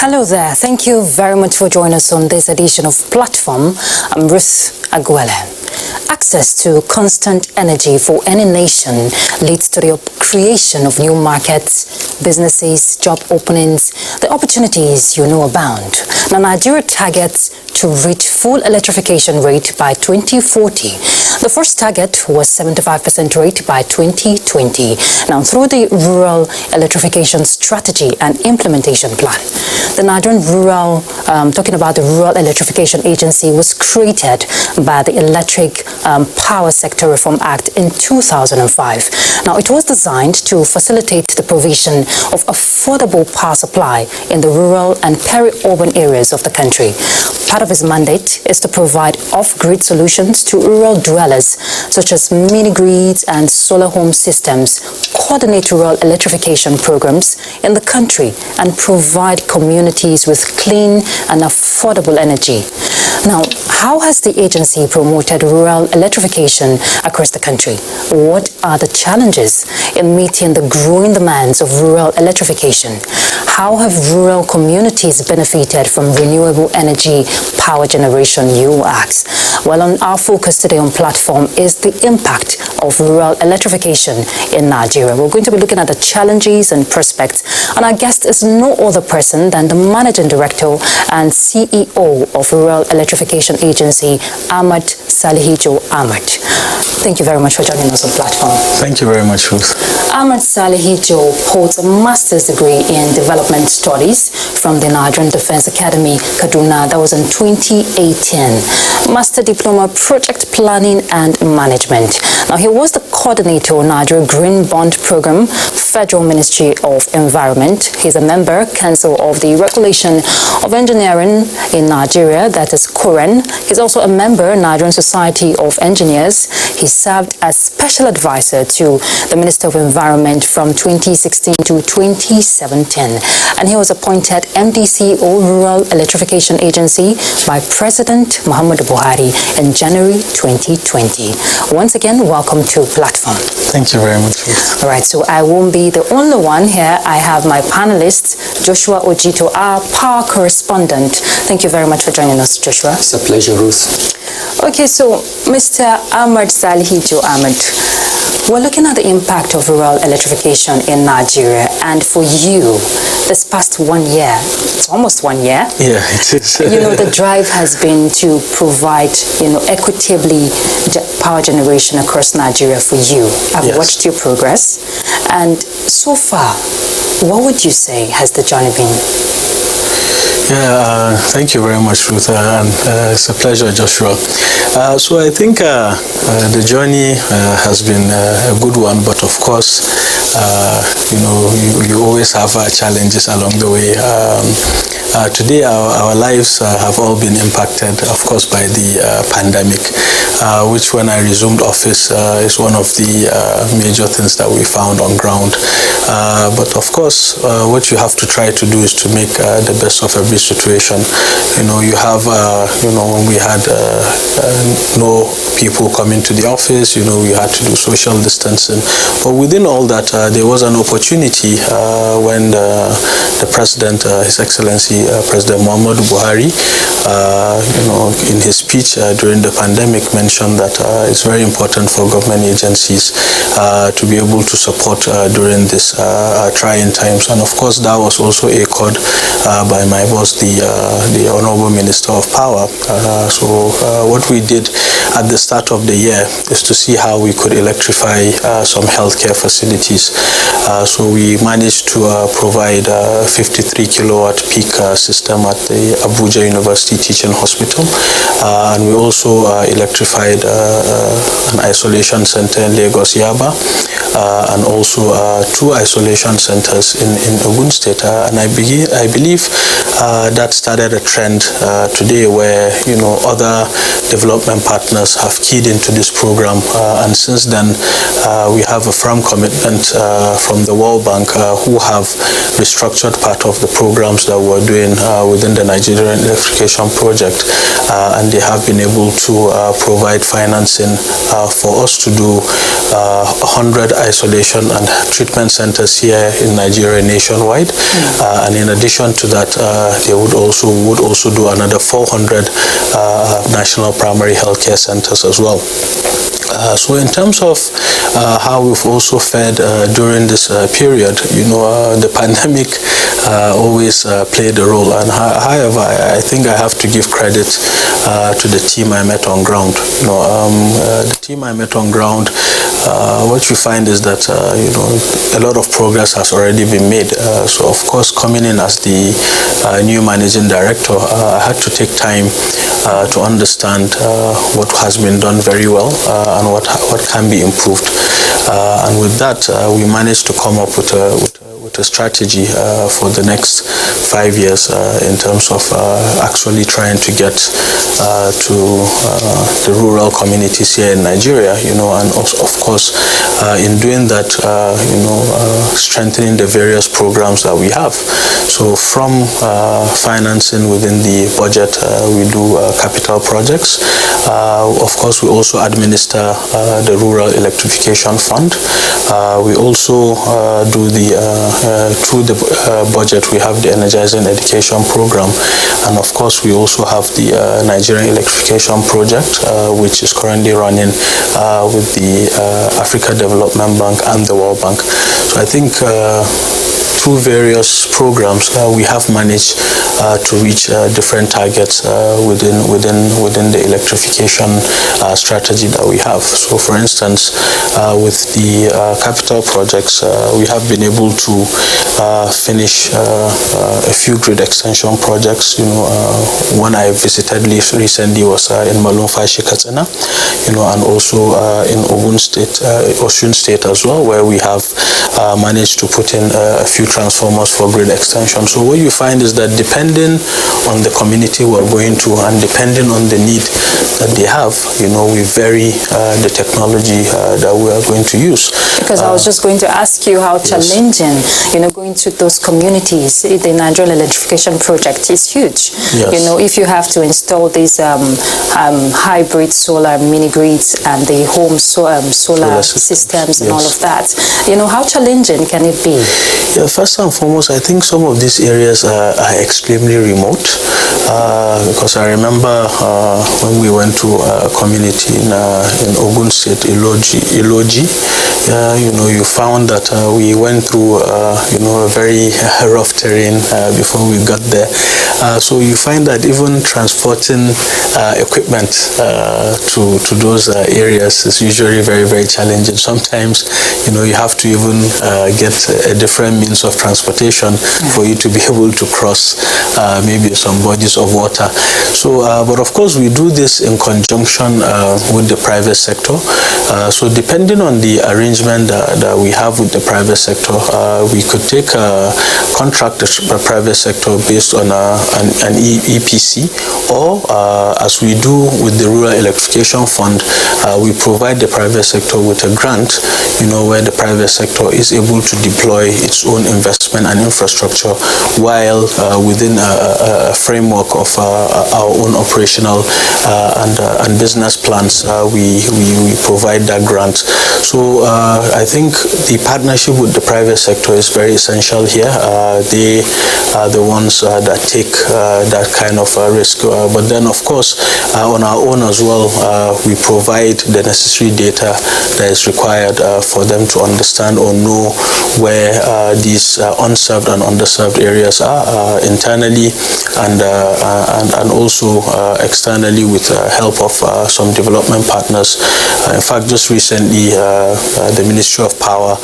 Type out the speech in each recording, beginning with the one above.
Hello there. Thank you very much for joining us on this edition of Platform. I'm Ruth Aguele. Access to constant energy for any nation leads to the creation of new markets, businesses, job openings, the opportunities abound. Now, Nigeria targets to reach full electrification rate by 2040. The first target was 75% rate by 2020. Now, through the Rural Electrification Strategy and Implementation Plan, the Nigerian talking about the Rural Electrification Agency, was created by the Electric Power Sector Reform Act in 2005. Now, it was designed to facilitate the provision of affordable power supply in the rural and peri-urban areas of the country. Part of its mandate is to provide off-grid solutions to rural dwellers, such as mini-grids and solar home systems, coordinate rural electrification programs in the country, and provide communities with clean and affordable energy. Now, how has the agency promoted rural electrification across the country? What are the challenges in meeting the growing demands of rural electrification? How have rural communities benefited from renewable energy power generation, you ask? Well, on our focus today on Platform is the impact of rural electrification in Nigeria. We're going to be looking at the challenges and prospects, and our guest is no other person than the Managing Director and CEO of Rural Electrification Agency, Ahmad Salihijo Ahmad. Thank you very much for joining us on Platform. Thank you very much, Ruth. Ahmad Salihijo holds a master's degree in development studies from the Nigerian Defense Academy, Kaduna. That was in 2018. Master Diploma Project Planning and Management. Now, he was the coordinator of Nigeria Green Bond Program, Federal Ministry of Environment. He's a member, Council of the Regulation of Engineering in Nigeria, that is KUREN. He's also a member, Nigerian Society of Engineers. He served as special advisor to the Minister of Environment from 2016 to 2017. And he was appointed MDCO Rural Electrification Agency by President Muhammadu Buhari in January 2020. Once again, welcome to Platform. Thank you very much. All right, so I won't be the only one here. I have my panelist, Joshua Ojito, our power correspondent. Thank you very much for joining us, Joshua. It's a pleasure, Ruth. Okay, so Mr. Ahmad Salihijo Ahmad, we're looking at the impact of rural electrification in Nigeria, and for you, this past 1 year, it's almost 1 year. Yeah, it is. The drive has been to provide, equitably power generation across Nigeria for you. I've watched your progress, and so far, what would you say has the journey been? Yeah, thank you very much, Ruth, and it's a pleasure, Joshua. So I think the journey has been a good one, but of course, you always have challenges along the way. Today, our lives have all been impacted, of course, by the pandemic, which when I resumed office is one of the major things that we found on ground. But of course, what you have to try to do is to make the best of every situation. You have, when we had no people coming to the office, we had to do social distancing. But within all that, there was an opportunity when the President, His Excellency, President Muhammadu Buhari, in his speech during the pandemic mentioned that it's very important for government agencies to be able to support during this trying times. And of course, that was also echoed by my boss, the Honorable Minister of Power. So what we did at the start of the year is to see how we could electrify some healthcare facilities. So we managed to provide a 53 kilowatt peak system at the Abuja University Teaching Hospital. And we also electrified an isolation center in Lagos, Yaba, and also 2 isolation centers in Ogun State. And I believe that started a trend today where, other development partners have keyed into this program. And since then, we have a firm commitment from the World Bank who have restructured part of the programs that we're doing doing within the Nigerian electrification project, and they have been able to provide financing for us to do 100 isolation and treatment centers here in Nigeria nationwide. And in addition to that, they would also do another 400 national primary healthcare centers as well. So in terms of how we've also fared during this period, the pandemic always played a role. And however, I think I have to give credit to the team I met on ground. The team I met on ground, what you find is that a lot of progress has already been made. So of course, coming in as the new managing director, I had to take time to understand what has been done very well and what can be improved. And with that, we managed to come up with a strategy for the next 5 years in terms of actually trying to get to the rural communities here in Nigeria, and of course, in doing that, strengthening the various programs that we have. So from financing within the budget, we do capital projects. Of course, we also administer the Rural Electrification Fund. We also do through the budget, we have the Energizing Education Program. And of course, we also have the Nigerian Electrification Project, which is currently running with the Africa Development Bank and the World Bank. So I think through various programs, we have managed to reach different targets within the electrification strategy that we have. So for instance, with the capital projects, we have been able to finish a few grid extension projects. One I visited recently was in Malumfashi, Katsina, and also in Osun State as well, where we have managed to put in a few transformers for grid extension. So what you find is that depending on the community we're going to and depending on the need that they have, we vary the technology that we are going to use. Because I was just going to ask you how challenging, going to those communities. The Nigerian Electrification Project is huge. Yes. If you have to install these hybrid solar mini grids and the home solar systems and all of that, how challenging can it be? Yeah, first and foremost, I think some of these areas are extremely remote, because I remember when we went to a community in Ogun State, Iloji, you found that we went through a very rough terrain before we got there. So you find that even transporting equipment to those areas is usually very, very challenging. Sometimes, you have to even get a different means of transportation for you to be able to cross maybe some bodies of water. So, but of course, we do this in conjunction with the private sector. So depending on the arrangement that we have with the private sector, we could take a contract the private sector based on an EPC, or as we do with the Rural Electrification Fund, we provide the private sector with a grant, where the private sector is able to deploy its own investment and infrastructure while within a framework of our own operational and business plans, we provide that grant. So I think the partnership with the private sector is very essential here. They are the ones that take that kind of risk. But then, of course, on our own as well, we provide the necessary data that is required for them to understand or know where these unserved and underserved areas are internally and also externally with help of some development partners. In fact, just recently, the Ministry of Power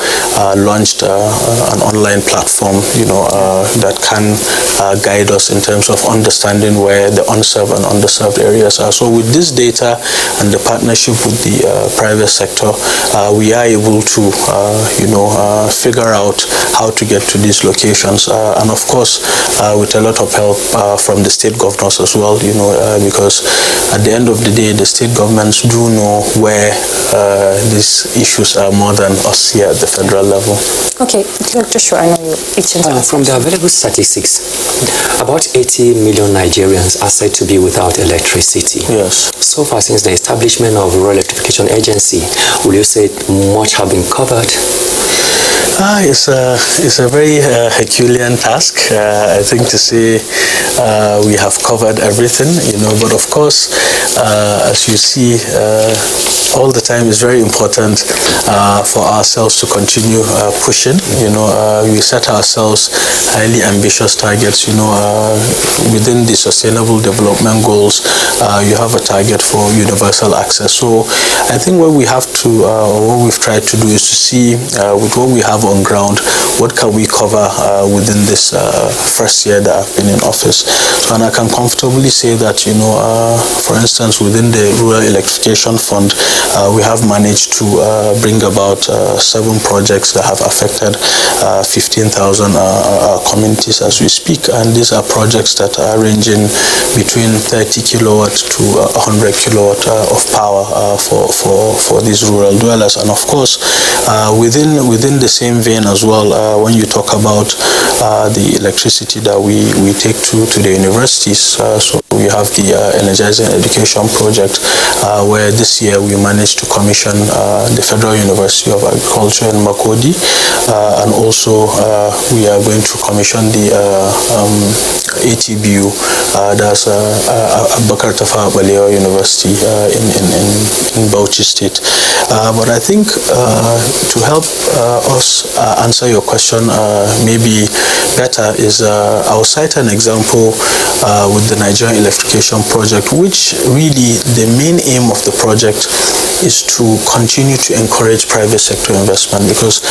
launched an online platform, that can guide us in terms of understanding where the unserved and underserved areas are. So with this data and the partnership with the private sector, we are able to, figure out how to get to these locations. And of course, with a lot of help from the state governors as well, because at the end of the day, the state governments do know where these issues are more than us here at the federal level. Okay, Joshua, I know you itching to From the available statistics, about 80 million Nigerians are said to be without electricity. Yes. So far, since the establishment of Rural Electrification Agency, will you say much have been covered? It's a very Herculean task, I think, to say we have covered everything, but of course, as you see, all the time it's very important for ourselves to continue pushing. We set ourselves highly ambitious targets. Within the Sustainable Development Goals, you have a target for universal access. So I think what we have to, or what we've tried to do is to see with what we have on ground, what can we cover within this first year that I've been in office. So, and I can comfortably say that, for instance, within the Rural Electrification Fund, we have managed to bring about 7 projects that have affected 15,000 communities as we speak, and these are projects that are ranging between 30 kilowatt to 100 kilowatt of power for these rural dwellers. And of course, within the same vein as well, when you talk about the electricity that we take to the universities, so we have the Energizing Education project, where this year we managed to commission the Federal University of Agriculture in Makodi, and also we are going to commission the ATBU, that's Abubakar Tafawa Balewa University in Bauchi State. But I think to help us answer your question maybe better is I'll cite an example with the Nigerian Electrification Project, which really the main aim of the project is to continue to encourage private sector investment, because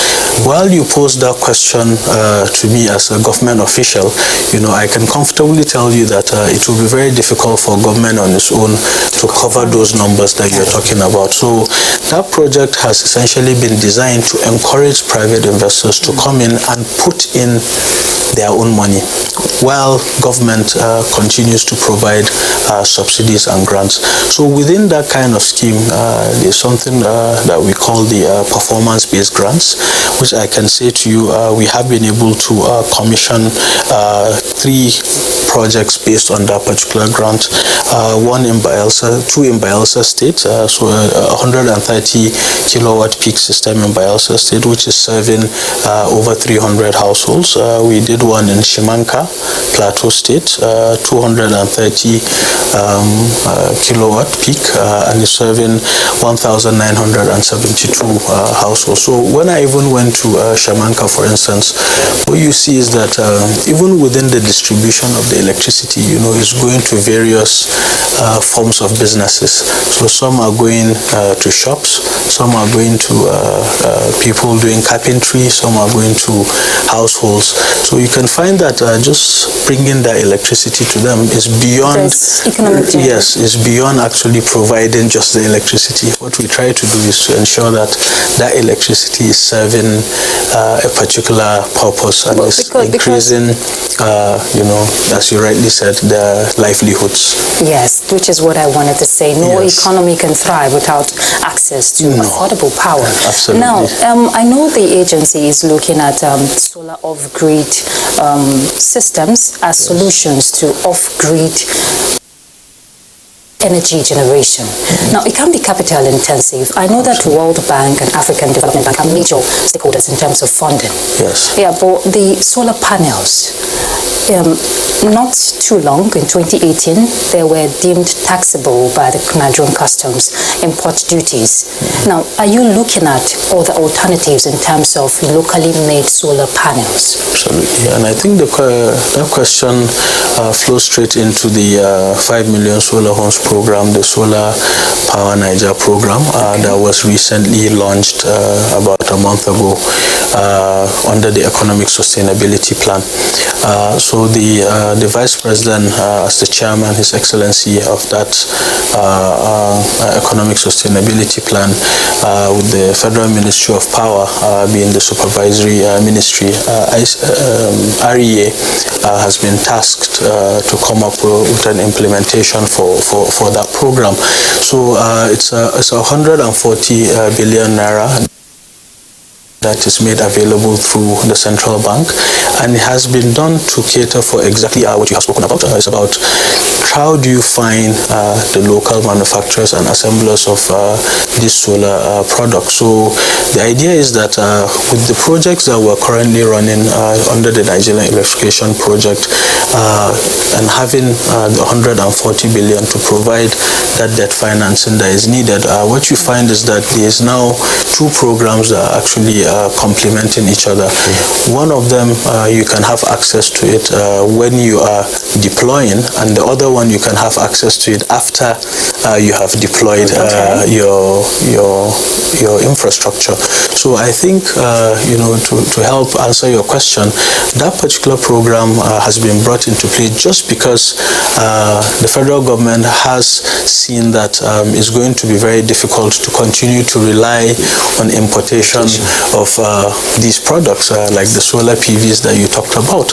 while you pose that question to me as a government official, I can comfortably tell you that it will be very difficult for government on its own to cover those numbers that you're talking about. So that project has essentially been designed to encourage private investors to come in and put in their own money, while government continues to provide subsidies and grants. So within that kind of scheme, there's something that we call the performance-based grants, which I can say to you, we have been able to commission 3 projects based on that particular grant. 2 in Bayelsa State, so a 130 kilowatt peak system in Bayelsa State, which is serving over 300 households. We did one in Shimanka, Plateau State, 230 kilowatt peak, and is serving 1,972 households. So when I even went to Shimanka, for instance, what you see is that even within the distribution of the electricity, is going to various forms of businesses. So some are going to shops, some are going to people doing carpentry, some are going to households. So you can find that just bringing that electricity to them is beyond economic. Yes, is beyond actually providing just the electricity. What we try to do is to ensure that that electricity is serving a particular purpose and is increasing, as you rightly said, their livelihoods. Yes, which is what I wanted to say. No economy can thrive without access to affordable power. Absolutely. Now, I know the agency is looking at solar off-grid systems as solutions to off-grid energy generation. Now, it can be capital intensive. I know that World Bank and African Development Bank are major stakeholders in terms of funding. Yes. Yeah, but the solar panels, not too long, in 2018, they were deemed taxable by the Nigerian customs import duties. Now, are you looking at other alternatives in terms of locally made solar panels? Absolutely, and I think that question flows straight into the 5 million solar homes program, the Solar Power Niger program that was recently launched about a month ago under the Economic Sustainability Plan. So the Vice President, as the Chairman, His Excellency of that Economic Sustainability Plan, with the Federal Ministry of Power being the supervisory ministry, REA has been tasked to come up with an implementation for that program. So it's a 140 billion naira that is made available through the central bank, and it has been done to cater for exactly what you have spoken about. It's about how do you find the local manufacturers and assemblers of these solar products. So the idea is that with the projects that we're currently running under the Nigerian electrification project, and having the 140 billion to provide that debt financing that is needed, what you find is that there is now two programs that are actually complementing each other. One of them, you can have access to it when you are deploying, and the other one you can have access to it after you have deployed your infrastructure. So I think to help answer your question, that particular program has been brought into play just because the federal government has seen that it's going to be very difficult to continue to rely on importation of these products like the solar PVs that you talked about.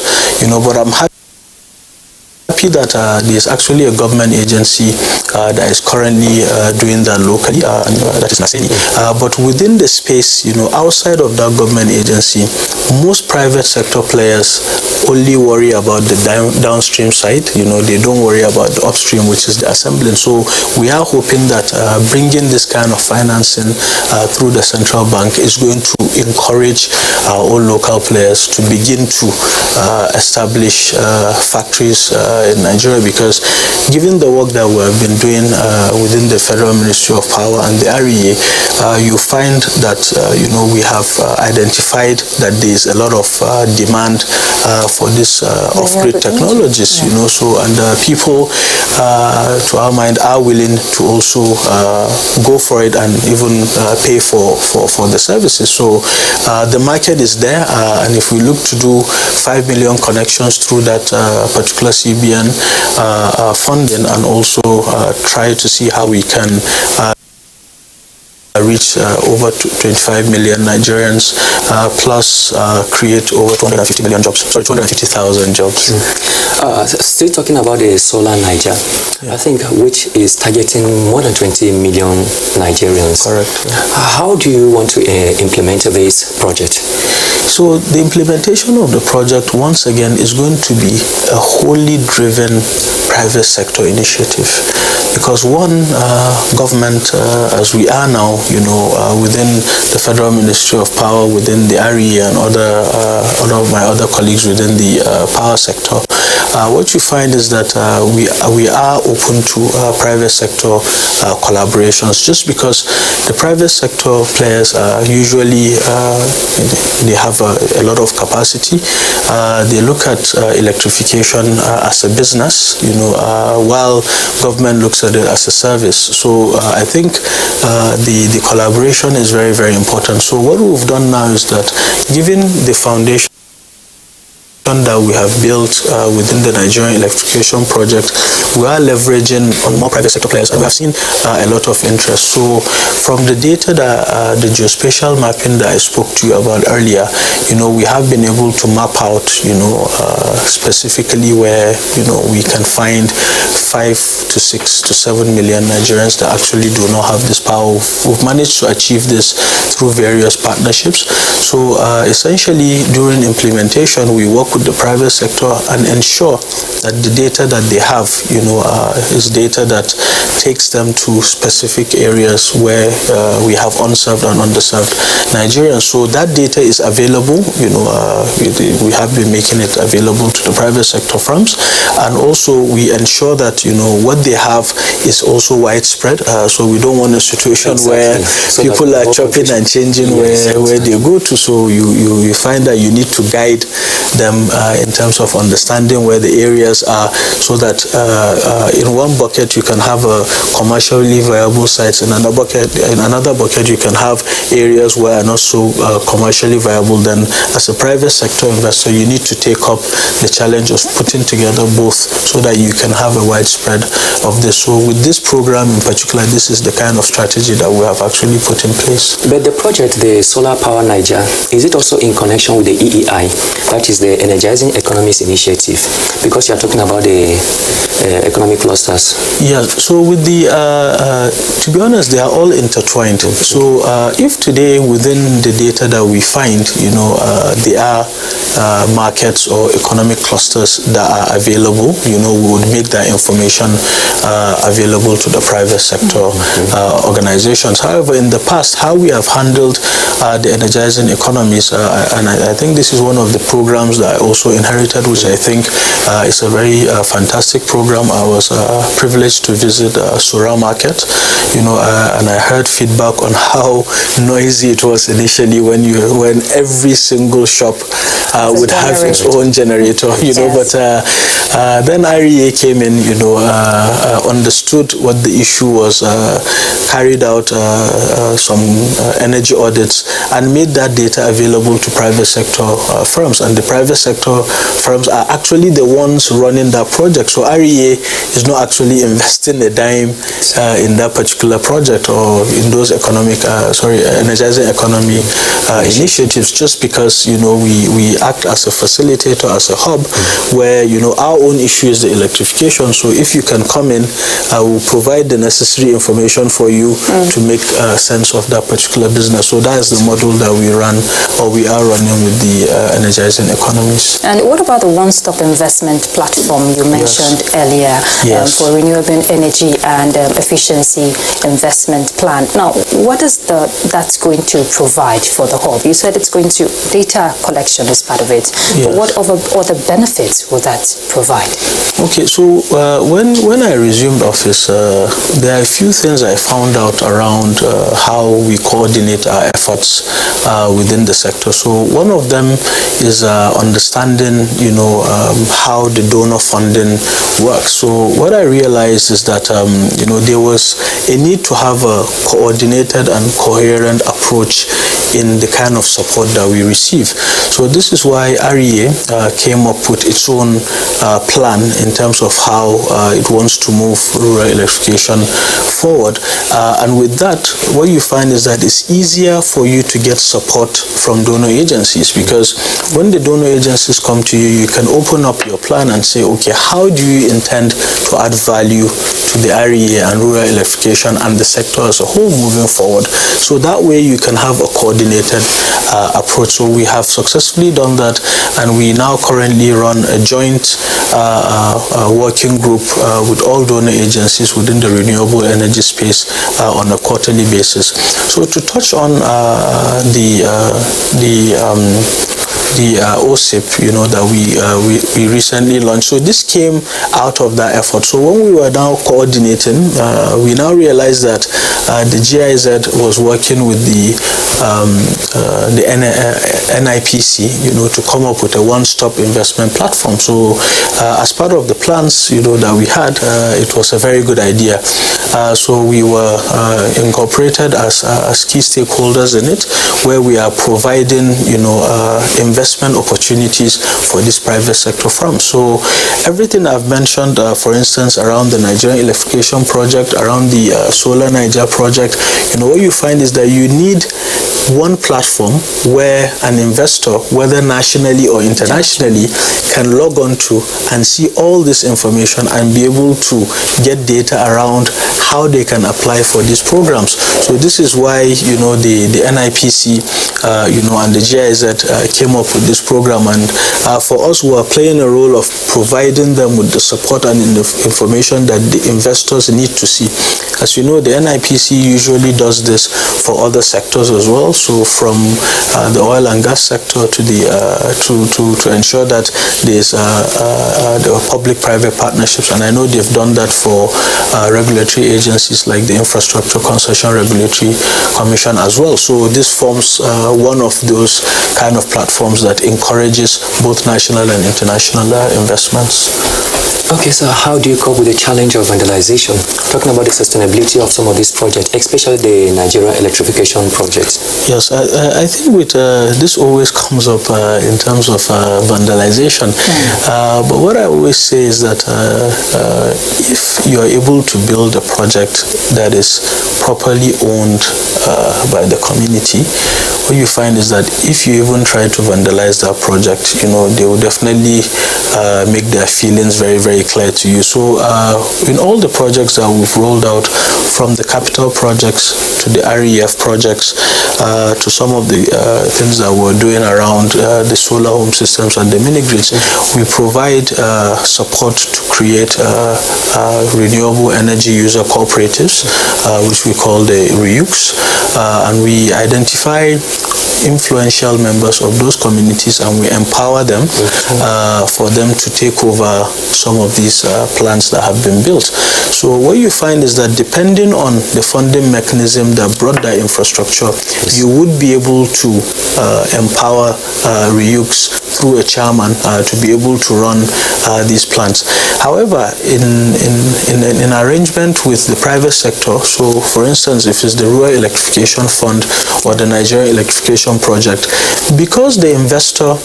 But I'm happy that there's actually a government agency that is currently doing that locally, that is NTA. But within the space, outside of that government agency, most private sector players only worry about the downstream side. They don't worry about the upstream, which is the assembling. So we are hoping that bringing this kind of financing through the central bank is going to encourage all local players to begin to establish factories in Nigeria, because given the work that we have been doing within the Federal Ministry of Power and the REA, you find that we have identified that there is a lot of demand for this off-grid technologies. And people, to our mind, are willing to also go for it and even pay for the services. So the market is there, and if we look to do 5 million connections through that particular CBN funding, and also try to see how we can reach over 25 million Nigerians, plus create over 250 million jobs, 250,000 jobs. Still talking about the Solar Niger, I think, which is targeting more than 20 million Nigerians. Correct. How do you want to implement this project? So the implementation of the project, once again, is going to be a wholly driven private sector initiative, because one, government, as we are now, within the Federal Ministry of Power, within the REA, and other of my other colleagues within the power sector, what you find is that we are open to private sector collaborations, just because the private sector players usually they have a lot of capacity. They look at electrification as a business, while government looks at it as a service. So I think the collaboration is very, very important. So what we've done now is that, given the foundation that we have built within the Nigerian electrification project, we are leveraging on more private sector players, and we have seen a lot of interest. So from the data that the geospatial mapping that I spoke to you about earlier, we have been able to map out, specifically where, we can find 5 to 6 to 7 million Nigerians that actually do not have this power. We've managed to achieve this through various partnerships. So essentially, during implementation, we work with the private sector and ensure that the data that they have, is data that takes them to specific areas where we have unserved and underserved Nigerians. So that data is available. We have been making it available to the private sector firms, and also we ensure that what they have is also widespread. So we don't want a situation where people are chopping and changing where they go to. So you find that you need to guide them in terms of understanding where the areas are, so that in one bucket you can have a commercially viable sites, in another bucket you can have areas where are not so commercially viable. Then as a private sector investor, you need to take up the challenge of putting together both, so that you can have a widespread of this. So with this program in particular, this is the kind of strategy that we have actually put in place. But the project, the Solar Power Niger, is it also in connection with the EEI, that is the the Energizing Economies Initiative, because you are talking about the economic clusters. Yeah, so with the, to be honest, they are all intertwined. So if today within the data that we find, there are markets or economic clusters that are available, we would make that information available to the private sector organizations. However, in the past, how we have handled the energizing economies, and I think this is one of the programs that I also inherited, which I think is a very fantastic program. I was privileged to visit Sura Market, and I heard feedback on how noisy it was initially when every single shop would have its own generator, but then REA came in, understood what the issue was, carried out some energy audits, and made that data available to private sector firms. And the private sector firms are actually the ones running that project. So REA is not actually investing a dime in that particular project or in those energizing economy initiatives, just because we act as a facilitator, as a hub, where our own issue is the electrification. So if you can come in, I will provide the necessary information for you to make sense of that particular business. So that is the model that we run, or we are running, with the energizing economies. And what about the one-stop investment platform you mentioned earlier for renewable energy and efficiency investment plan? Now, what is that's going to provide for the hub? You said it's going to, data collection is part of it, but what other benefits will that provide? Okay, so when I resumed office, there are a few things I found out around how we coordinate our efforts within the sector. So one of them is understanding, how the donor funding works. So what I realized is that, there was a need to have a coordinated and coherent approach in the kind of support that we receive. So this is why REA came up with its own plan in terms of how it wants to move rural electrification forward. And with that, what you find is that it's easier for you to get support from donor agencies, because when the donor agencies come to you, you can open up your plan and say, okay, how do you intend to add value to the REA and rural electrification and the sector as a whole moving forward? So that way you can have a coordinated approach. So we have successfully done that, and we now currently run a joint working group with all donor agencies within the renewable energy space on a quarterly basis. So to touch on the OSIP, that we recently launched. So this came out of that effort. So when we were now coordinating, we now realized that the GIZ was working with the NIPC, to come up with a one-stop investment platform. So as part of the plans, that we had, it was a very good idea. So we were incorporated as key stakeholders in it, where we are providing, investment opportunities for these private sector firms. So everything I've mentioned, for instance, around the Nigerian electrification project, around the Solar Niger project, what you find is that you need one platform where an investor, whether nationally or internationally, can log on to and see all this information and be able to get data around how they can apply for these programs. So this is why, the NIPC, and the GIZ came up with this program. And for us, we are playing a role of providing them with the support and the information that the investors need to see. As you know, the NIPC usually does this for other sectors as well. So from the oil and gas sector to the to ensure that there's the public-private partnerships, and I know they've done that for regulatory agencies like the Infrastructure Concession Regulatory Commission as well. So this forms one of those kind of platforms that encourages both national and international investments. Okay, so how do you cope with the challenge of vandalization? Talking about the sustainability of some of these projects, especially the Nigerian electrification projects. Yes, I think with this always comes up in terms of vandalization. But what I always say is that if you are able to build a project that is properly owned by the community, what you find is that if you even try to vandalize that project, they will definitely make their feelings very, very clear to you. So in all the projects that we've rolled out, from the capital projects to the REF projects to some of the things that we're doing around the solar home systems and the mini grids, we provide support to create renewable energy user cooperatives, which we call the REUCs, and we identify influential members of those communities and we empower them for them to take over some of these plants that have been built. So what you find is that depending on the funding mechanism that brought that infrastructure, you would be able to empower REUCs through a chairman to be able to run these plants. However, in arrangement with the private sector, so for instance, if it's the Rural Electrification Fund or the Nigerian Electrification Project, because the investor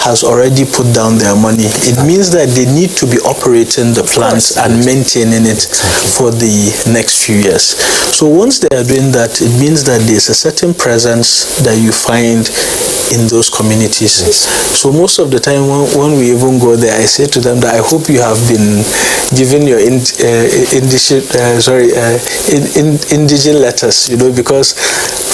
has already put down their money, it means that they need to be operating the plants and maintaining it for the next few years. So once they are doing that, it means that there's a certain presence that you find in those communities. So most of the time when we even go there, I say to them that I hope you have been given your indigent letters, because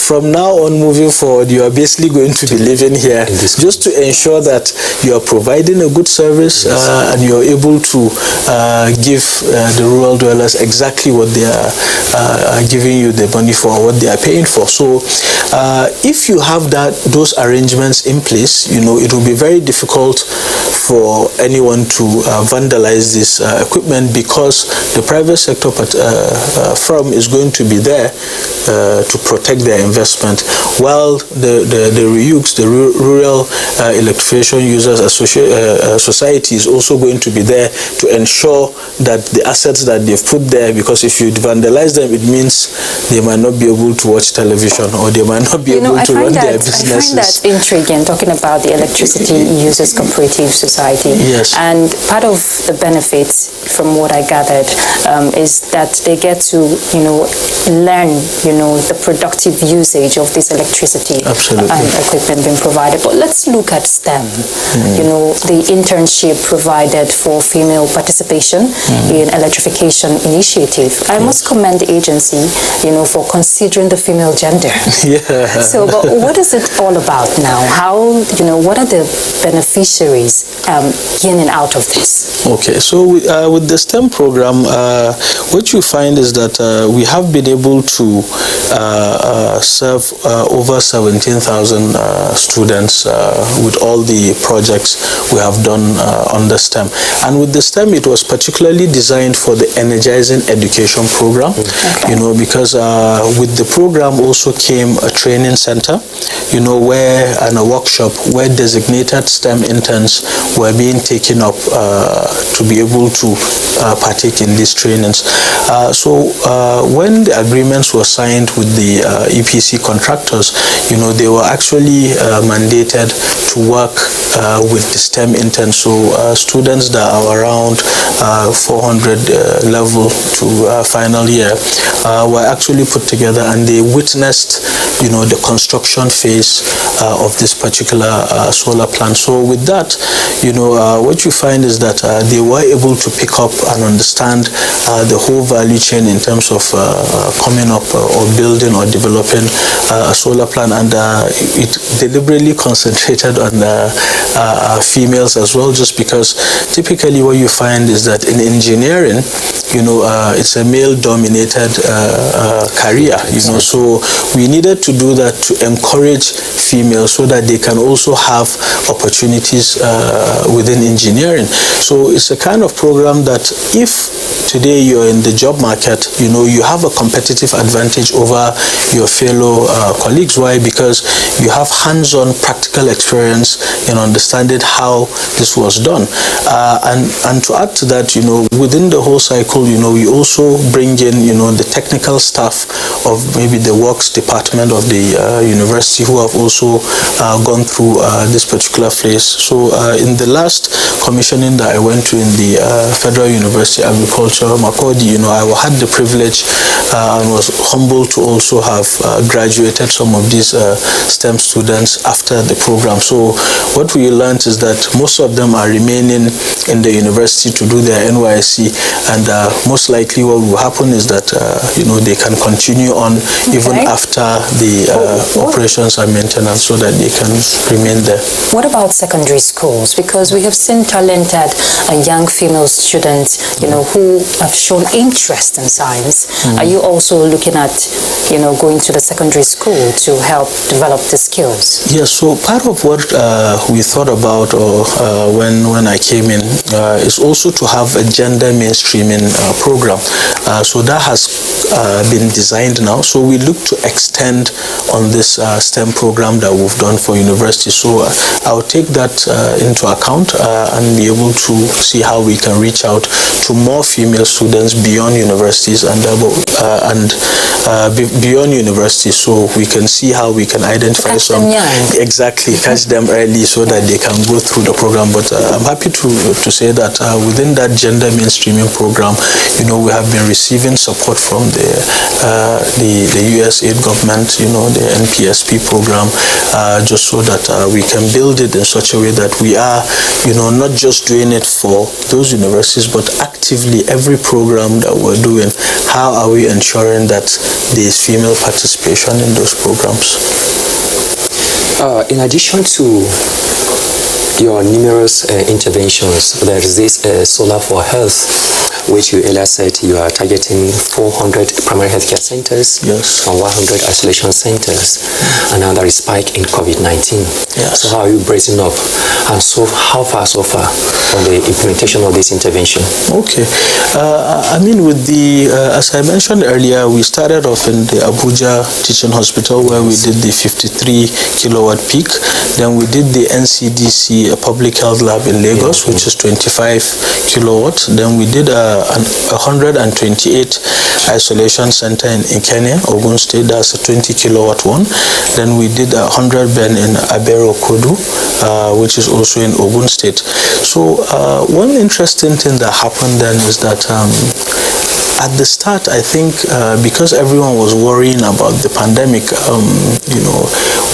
from now on moving forward, you are basically going to be living here just to ensure that you are providing a good service and you are able to give the rural dwellers exactly what they are giving you the money for, what they are paying for. So if you have those arrangements in place, it will be very difficult for anyone to vandalize this equipment, because the private sector firm is going to be there to protect their investment, while the REUCs, the Rural Electrification Users Society, is also going to be there to ensure that the assets that they've put there, because if you vandalize them, it means they might not be able to watch television or they might not be able to run their businesses. I find that intriguing, talking about the Electricity Users Cooperative Society. Yes. And part of the benefits, from what I gathered, is that they get to, learn, the productive usage of this electricity and equipment being provided. But let's look at STEM, the internship provided for female participation in electrification initiative. I must commend the agency, for considering the female gender. So, but what is it all about now? How, what are the beneficiaries gaining out of this? Okay, so with the STEM program, what you find is that we have been able to serve over 17,000 students with all the projects we have done under STEM. And with the STEM, it was particularly designed for the energizing education program, because with the program also came a training center, and a workshop where designated STEM interns were being taken up to be able to partake in these trainings. So when the agreements were signed with the EPC contractors, they were actually mandated to work with the STEM interns. So students that are around 400 level to final year were actually put together, and they witnessed, the construction phase of this particular solar plant. So with that, what you find is that they were able to pick up and understand the whole value chain in terms of coming up or building or developing a solar plant, and it deliberately concentrated on females as well, just because typically what you find is that in engineering, it's a male-dominated career, so we needed to do that to encourage females so that they can also have opportunities within engineering. So it's a kind of program that if today you're in the job market, you have a competitive advantage over your fellow colleagues. Why? Because you have hands-on practical experience in understanding how this was done. And to add to that, within the whole cycle, you also bring in, the technical staff of maybe the works department of the university who have also gone through this particular phase. So in the last commissioning that I went to in the Federal University Agriculture, Makurdi, I had the privilege and was humbled to also have graduated some of these STEM students after the program. So what we learned is that most of them are remaining in the university to do their NYSC, and most likely what will happen is that they can continue on even after the operations and maintenance, so that they can remain there. What about secondary schools? Because we have seen talented young female students, who have shown interest in science. Are you also looking at, going to the secondary school to help develop the skills? Yes, so part of what we thought about when I came in is also to have a gender mainstreaming program. So that has been designed now. So we look to extend on this STEM program that we've done for university. So I'll take that into account and be able to see how we can reach out to more female students beyond universities and beyond universities, so we can see how we can identify catch them early so that they can go through the program. But I'm happy to say that within that gender mainstreaming program, we have been receiving support from the USAID government, the NPSP program, just so that we can build it in such a way that we are, not just doing it for those universities, but actively every program that we're doing, how are we ensuring that there is female participation in those programs? In addition to your numerous interventions, there is this Solar for Health, which you earlier said you are targeting 400 primary healthcare centers and 100 isolation centers, and now there is spike in COVID-19. Yes. So how are you bracing up, and so how far so far on the implementation of this intervention? Okay, with the as I mentioned earlier, we started off in the Abuja Teaching Hospital where we did the 53 kilowatt peak. Then we did the NCDC public health lab in Lagos, which is 25 kilowatt. Then we did a 128 isolation center in Kenya, Ogun State. That's a 20 kilowatt one. Then we did a 100 Ben in Abero Kodu, which is also in Ogun State. So one interesting thing that happened then is that at the start, I think because everyone was worrying about the pandemic,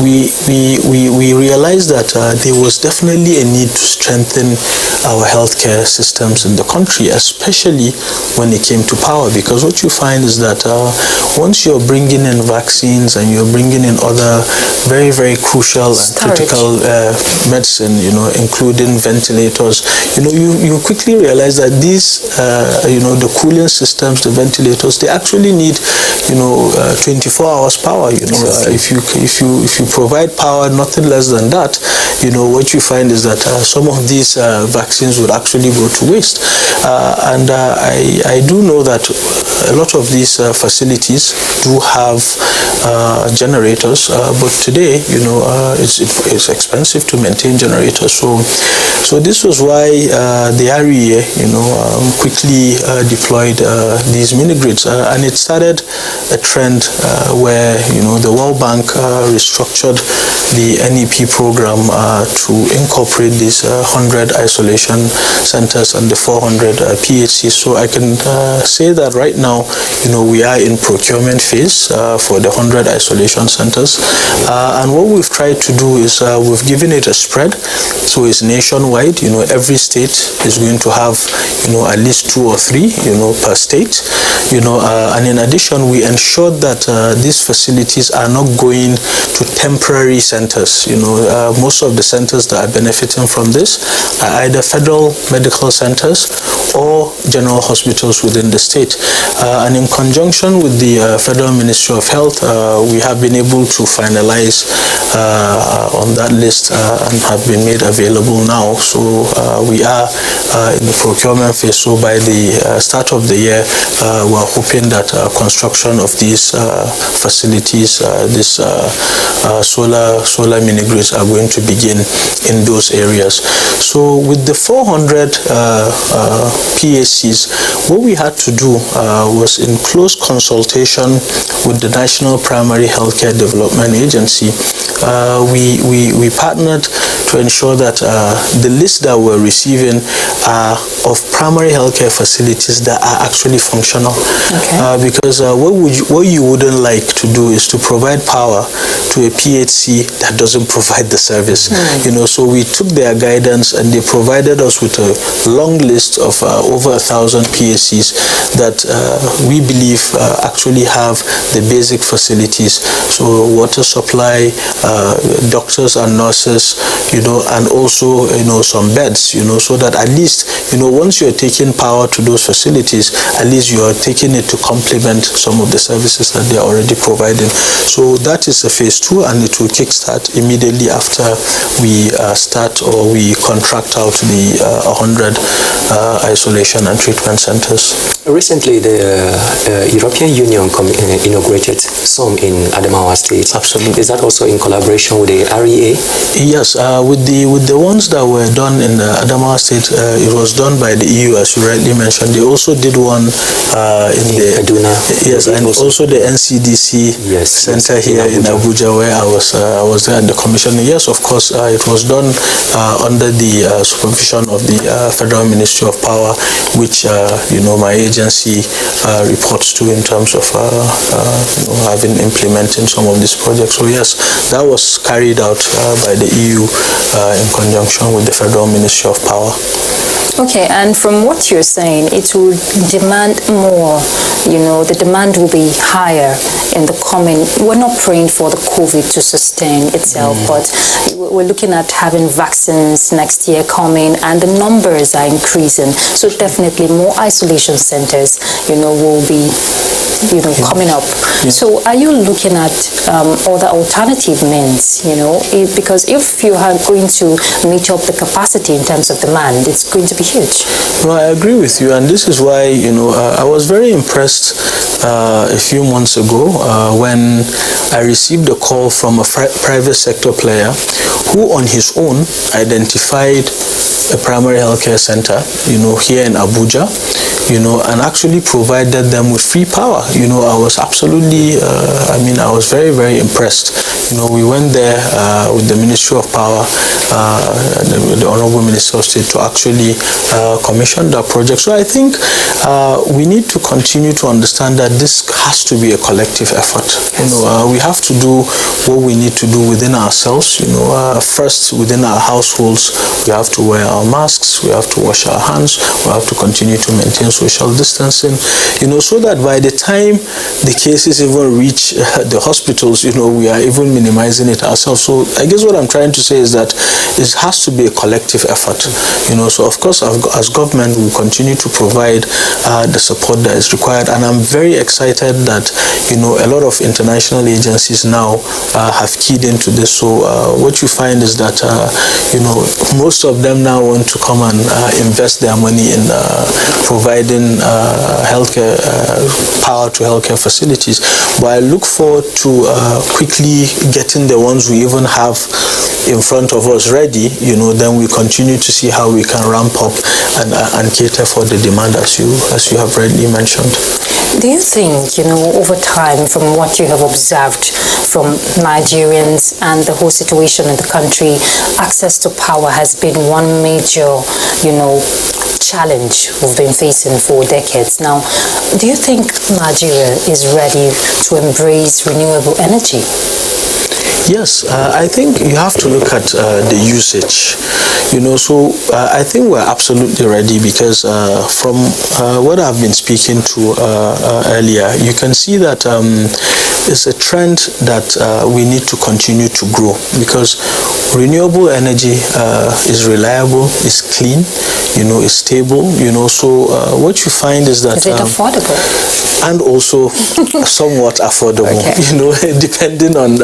we realized that there was definitely a need to strengthen our healthcare systems in the country, especially when it came to power. Because what you find is that once you're bringing in vaccines and you're bringing in other very, very crucial and critical medicine, including ventilators, you quickly realize that these, the cooling systems, the ventilators, they actually need 24 hours power. If you provide power nothing less than that, what you find is that some of these vaccines would actually go to waste. And I do know that a lot of these facilities do have generators, but today it's expensive to maintain generators. So this was why the REA quickly deployed these mini-grids, and it started a trend where the World Bank restructured the NEP program to incorporate these 100 isolation centers and the 400 PHCs. So I can say that right now, we are in procurement phase for the 100 isolation centers, and what we've tried to do is we've given it a spread, so it's nationwide. Every state is going to have at least 2 or 3 per state, and in addition we ensured that these facilities are not going to temporary centers. Most of the centers that are benefiting from this are either federal medical centers or general hospitals within the state, and in conjunction with the Federal Ministry of Health, we have been able to finalize on that list and have been made available now. So we are in the procurement phase. So by the start of the year, we're hoping that construction of these facilities, these solar mini grids are going to begin in those areas. So with the 400 PACs, what we had to do was, in close consultation with the National Primary Healthcare Development Agency, we partnered to ensure that the list that we're receiving are of primary healthcare facilities that are actually functional. Okay. Because what you wouldn't like to do is to provide power to a PHC that doesn't provide the service. You know, so we took their guidance and they provided us with a long list of over 1,000 PHCs that we believe actually have the basic facilities. So water supply, doctors and nurses, you know, and also, you know, some beds, you know, so that at least, you know, once you're taking power to those facilities, at least you are taking it to complement some of the services that they are already providing. So that is a phase 2, and it will kickstart immediately after we start or we contract out the 100 isolation and treatment centers. Recently, the European Union inaugurated some in Adamawa State. Absolutely. Is that also in collaboration with the REA? Yes, with the ones that were done in Adamawa State, it was done by the EU, as you rightly mentioned. They also did one in the Kaduna. Yes, and also the NCDC center here in Abuja, where I was there at the commissioning. Yes, of course, it was done under the supervision of the Federal Ministry of Power, which you know, my agency reports to in terms of you know, implementing some of these projects. So yes, that was carried out by the EU in conjunction with the Federal Ministry of Power. Okay, and from what you're saying, it will demand more, you know, the demand will be higher in the coming, we're not praying for the COVID to sustain itself, but we're looking at having vaccines next year coming, and the numbers are increasing. So definitely more isolation centers, you know, will be, you know, coming up. So are you looking at other alternative means, you know, because if you are going to meet up the capacity in terms of demand, it's going to be huge. No, I agree with you, and this is why, you know, I was very impressed a few months ago when I received a call from a private sector player who on his own identified a primary healthcare center, you know, here in Abuja, you know, and actually provided them with free power. You know, I was absolutely, I mean, I was very, very impressed. You know, we went there with the Ministry of Power, the Honorable Minister of State, to actually commission that project. So I think we need to continue to understand that this has to be a collective effort. You know, we have to do what we need to do within ourselves. You know, first within our households, we have to wear our masks, we have to wash our hands, we have to continue to maintain social distancing, you know, so that by the time the cases even reach the hospitals, you know, we are even minimizing it ourselves. So I guess what I'm trying to say is that it has to be a collective effort, you know. So of course, as government, we continue to provide the support that is required, and I'm very excited that, you know, a lot of international agencies now have keyed into this. So what you find is that, you know, most of them now want to come and invest their money in providing healthcare power to healthcare facilities. But I look forward to quickly getting the ones we even have in front of us ready. You know, then we continue to see how we can ramp up and cater for the demand as you have rightly mentioned. Do you think, you know, over time, from what you have observed from Nigerians and the whole situation in the country, access to power has been one major, you know, challenge we've been facing for decades now? Do you think Nigeria is ready to embrace renewable energy? Yes, I think you have to look at the usage, you know. So I think we're absolutely ready, because from what I've been speaking to earlier, you can see that it's a trend that we need to continue to grow, because renewable energy is reliable, is clean, is stable, so what you find is that... Is it affordable? And also somewhat affordable, okay. Depending on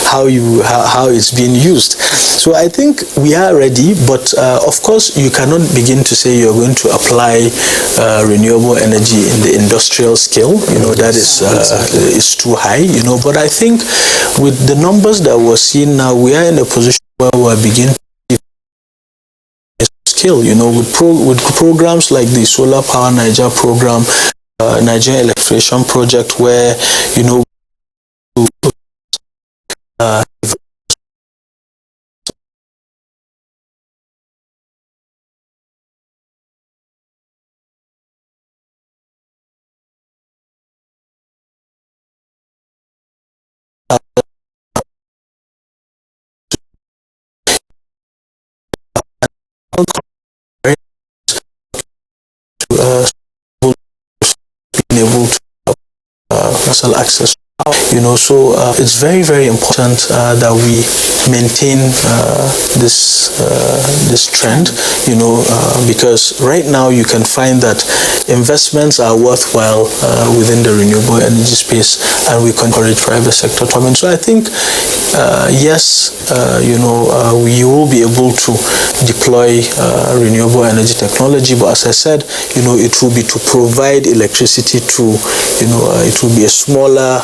how it's being used. So I think we are ready, but of course you cannot begin to say you're going to apply renewable energy in the industrial scale. That is too high. But I think with the numbers that we're seeing now, we are in a position where we're beginning to scale. With programs like the Solar Power Niger program, Nigerian electrification project, where being able to universal access. So it's very, very important that we maintain this trend, because right now you can find that investments are worthwhile within the renewable energy space, and we can encourage private sector to come in. So I think, yes, we will be able to deploy renewable energy technology, but as I said, it will be to provide electricity to, it will be a smaller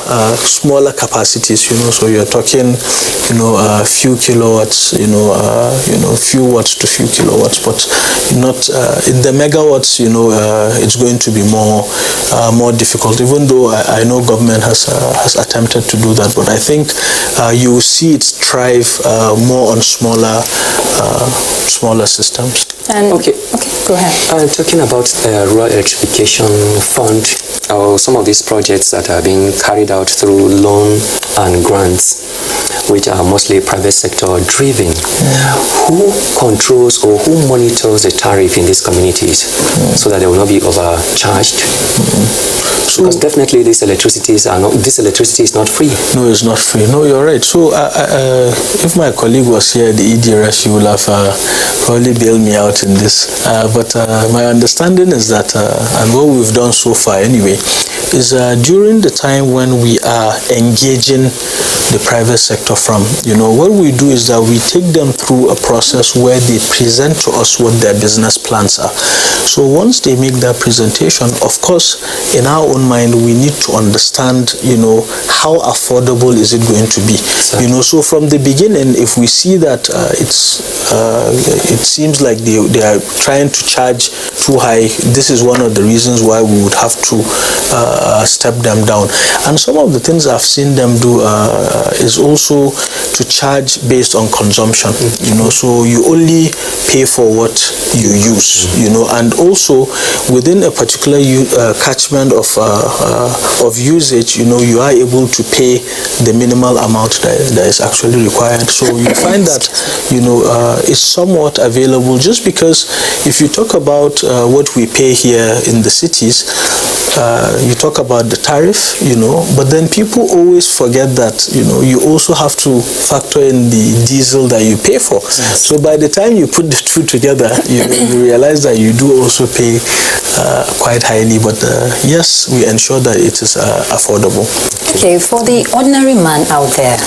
capacities, so you're talking, a few kilowatts, few watts to few kilowatts, but not in the megawatts, it's going to be more difficult, even though I know government has attempted to do that, but I think you will see it thrive more on smaller systems. And okay, go ahead. Talking about rural electrification fund, or some of these projects that are being carried out through loan and grants, which are mostly private sector driven. Who controls or who monitors the tariff in these communities so that they will not be overcharged? Because definitely this electricity is not free. No, it's not free. No, you're right. So if my colleague was here at the EDRS, he would have probably bailed me out in this. But my understanding is that, and what we've done so far anyway, is during the time when we are engaging the private sector from, what we do is that we take them through a process where they present to us what their business plans are. So once they make that presentation, of course, in our own mind, we need to understand, how affordable is it going to be. So from the beginning, if we see that it seems like they are trying to charge too high, this is one of the reasons why we would have to step them down. And some of the things I've seen them do is also to charge based on consumption, so you only pay for what you use, and also within a particular catchment of usage, you are able to pay the minimal amount that is actually required. So you find that, it's somewhat available, just because if you talk about what we pay here in the cities, you talk about the tariff, but then people always forget that, you also have to factor in the diesel that you pay for. Yes. So by the time you put the two together, you realize that you do also pay quite highly, but yes, we ensure that it is affordable. Okay, for the ordinary man out there,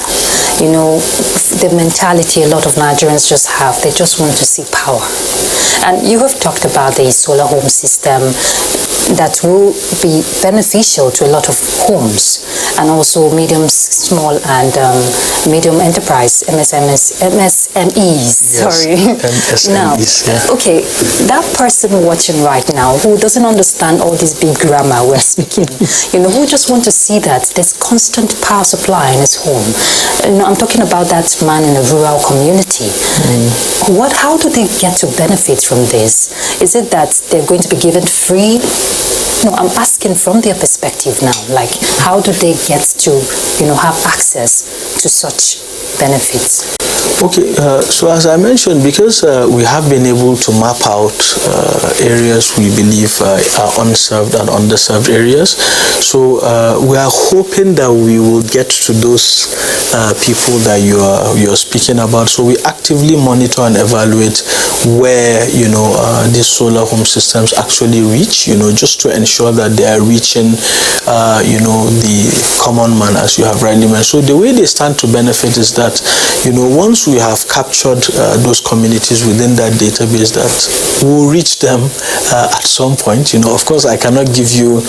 the mentality a lot of Nigerians just have, they just want to see power. And you have talked about the solar home system that will be beneficial to a lot of homes, and also medium, small, and medium enterprise, MSMEs. Yes, sorry. MSMEs, now, okay, that person watching right now who doesn't understand all this big grammar we're speaking, who just want to see that there's constant power supply in his home. I'm talking about that man in a rural community. How do they get to benefit from this? Is it that they're going to be given free? No, I'm asking from their perspective now, like how do they get to, have access to such benefits? Okay, so as I mentioned, because we have been able to map out areas we believe are unserved and underserved areas, so we are hoping that we will get to those people that you're speaking about. So we actively monitor and evaluate where these solar home systems actually reach, just to ensure that they are reaching the common man, as you have rightly mentioned. So the way they stand to benefit is that once we have captured those communities within that database, that we'll reach them at some point. Of course, I cannot give you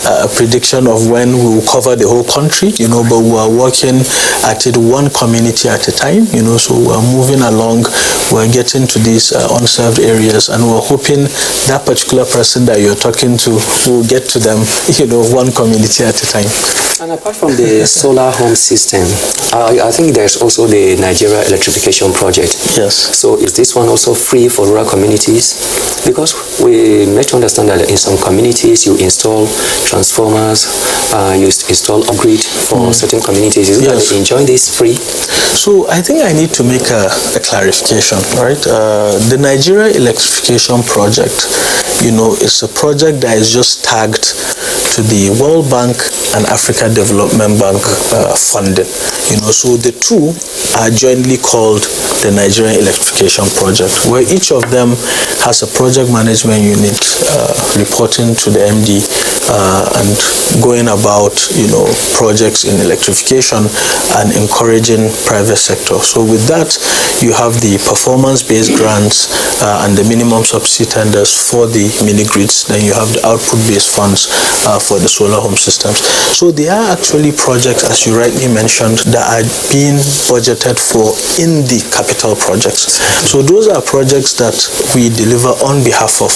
a prediction of when we will cover the whole country, but we are working at it one community at a time, so we're moving along, we're getting to these unserved areas, and we're hoping that particular person that you're talking to will get to them, one community at a time. And apart from the solar home system, I think there's also the Nigeria electrification project. Yes. So is this one also free for rural communities? Because we make to understand that in some communities you install transformers, you install upgrade for certain communities. Is it that they enjoy this free? So I think I need to make a clarification, right? The Nigeria electrification project, it's a project that is just tagged to the World Bank and Africa Development Bank funding. So the two are jointly called the Nigerian Electrification Project, where each of them has a project management unit reporting to the MD and going about, projects in electrification and encouraging private sector. So with that, you have the performance-based grants and the minimum subsidy tenders for the mini grids. Then you have the output-based funds for the solar home systems. So they are actually projects, as you rightly mentioned, that are being budgeted for in the capital projects. So those are projects that we deliver on behalf of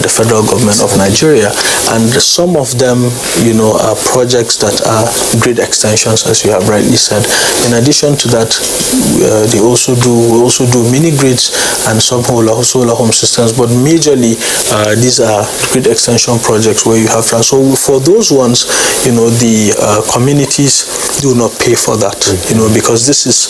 the federal government of Nigeria, and some of them, are projects that are grid extensions, as you have rightly said. In addition to that, we also do mini grids and some solar home systems, but majorly these are grid extension projects where you have trans. So for those ones, the communities do not pay for that, because this is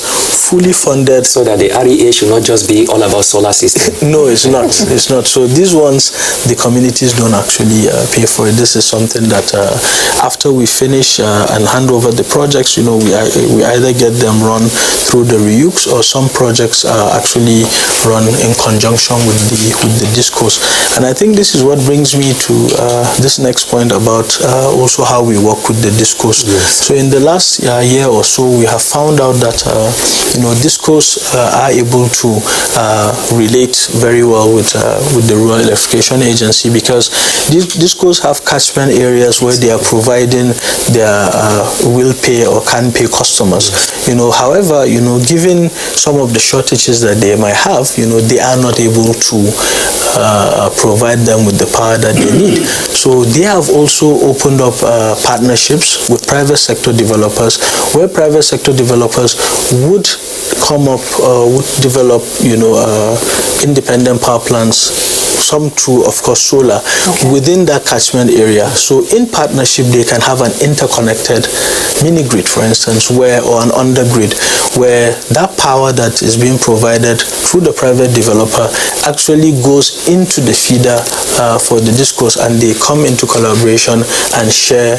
fully funded. So that the REA should not just be all about solar system. No, it's not. It's not. So these ones, the communities don't actually pay for it. This is something that after we finish and hand over the projects, we either get them run through the REUCs, or some projects are actually run in conjunction with the discos. And I think this is what brings me to this next point about also how we work with the discos. Yes. So in the last year or so, we have found out that discos are able to relate very well with the Rural Electrification Agency, because these discos have catchment areas where they are providing their will pay or can pay customers. However, given some of the shortages that they might have, they are not able to provide them with the power that they need. So they have also opened up partnerships with private sector developers, where private sector developers would come up, would develop, independent power plants, some through, of course, solar, within that catchment area. So in partnership, they can have an interconnected mini grid, for instance, or an undergrid, where that power that is being provided through the private developer actually goes into the feeder for the discos, and they come into collaboration and share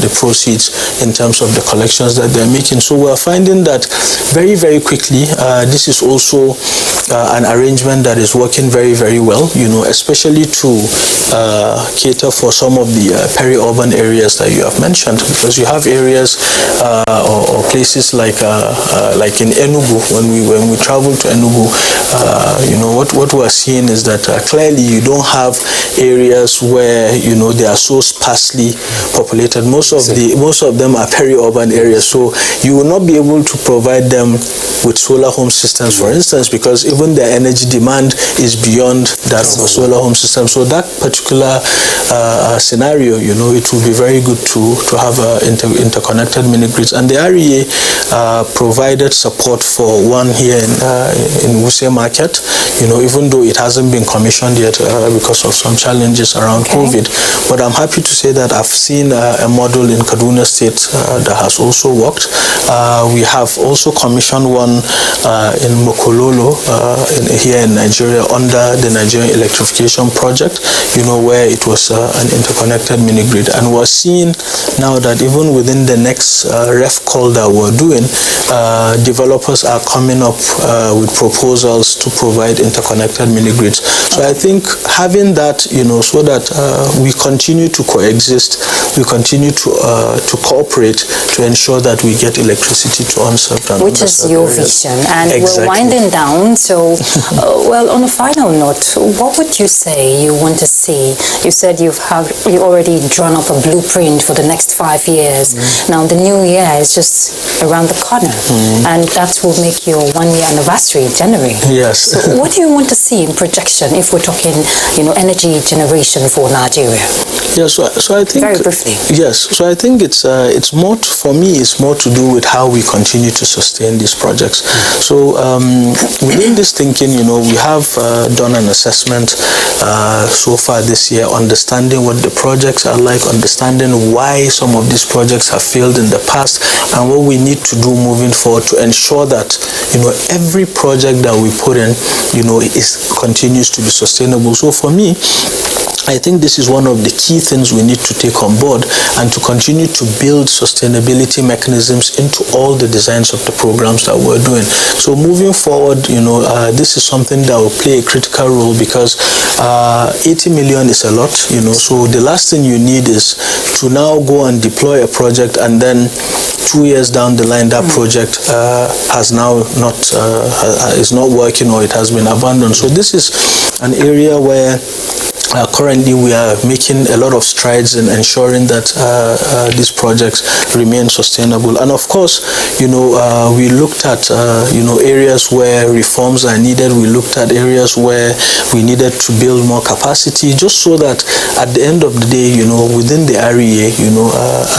the proceeds in terms of the collections that they're making. So we're finding that very, very quickly, this is also an arrangement that is working very, very well, especially to cater for some of the peri-urban areas that you have mentioned, because you have areas or places like in Enugu. When we travel to Enugu, what we're seeing is that clearly you don't have areas where they are so sparsely populated. Most of them are peri-urban areas, so you will not be able to provide them with solar home systems, for instance, because even their energy demand is beyond that of a solar home system. So that particular scenario, it will be very good to have interconnected mini grids. And the REA provided support for one here in Wuse Market, even though it hasn't been commissioned yet, because of some challenges around COVID. But I'm happy to say that I've seen a model in Kaduna State that has also worked. We have also commissioned one in Mokololo here in Nigeria under the Nigerian electrification project, where it was an interconnected mini grid. And we're seeing now that even within the next ref call that we're doing, developers are coming up with proposals to provide interconnected mini grids. So I think having that, so that we continue to coexist, we continue to cooperate to ensure that we get electricity to unserved and which is your vision. And we're winding down. So, well, on a final note, what would you say you want to see? You said you already drawn up a blueprint for the next 5 years. Now the new year is just around the corner, and that will make your 1-year anniversary in January. Yes. So what do you want to see in projection if we're talking, energy generation for Nigeria? Yes. So I think very briefly. Yes. So I think it's more for me. It's more to do with how we continue to sustain these projects. So within this thinking, we have done an assessment so far this year, understanding what the projects are like, understanding why some of these projects have failed in the past, and what we need to do moving forward to ensure that every project that we put in continues to be sustainable. So for me, I think this is one of the key things we need to take on board, and to continue to build sustainability mechanisms into all the designs of the programs that we're doing. So moving forward, this is something that will play a critical role, because 80 million is a lot, so the last thing you need is to now go and deploy a project, and then 2 years down the line that project is not working, or it has been abandoned. So this is an area where currently we are making a lot of strides in ensuring that these projects remain sustainable. And of course, we looked at areas where reforms are needed. We looked at areas where we needed to build more capacity, just so that at the end of the day, within the REA,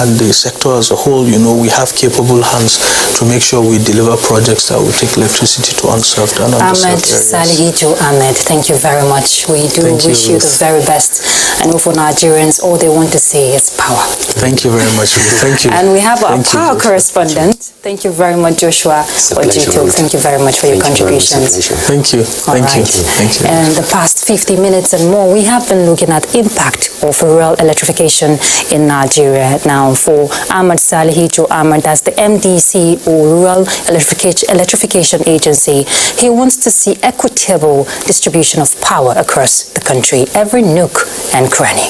and the sector as a whole, we have capable hands to make sure we deliver projects that will take electricity to unserved and underserved areas. Salihijo Ahmed, thank you very much. We do wish you the very best. And for Nigerians, all they want to see is power. Thank you very much. Thank you. And we have our power correspondent. Thank you very much, Joshua Ojito. Thank you very much for your contributions. Thank you. Thank you. Thank you. In the past 50 minutes and more, we have been looking at impact of rural electrification in Nigeria. Now, for Ahmed Salihijo Ahmed, that's the MDC, or Rural Electrification Agency, he wants to see equitable distribution of power across the country, every nook and cranny.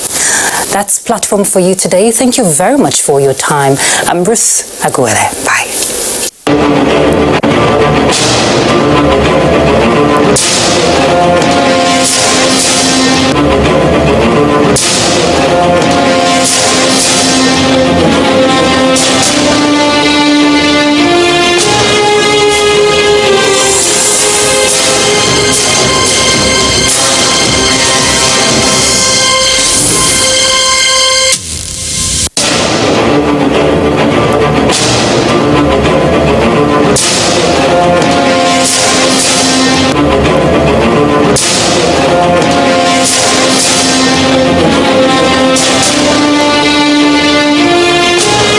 That's Platform for you today. Thank you very much for your time. I'm Ruth Aguele. Bye.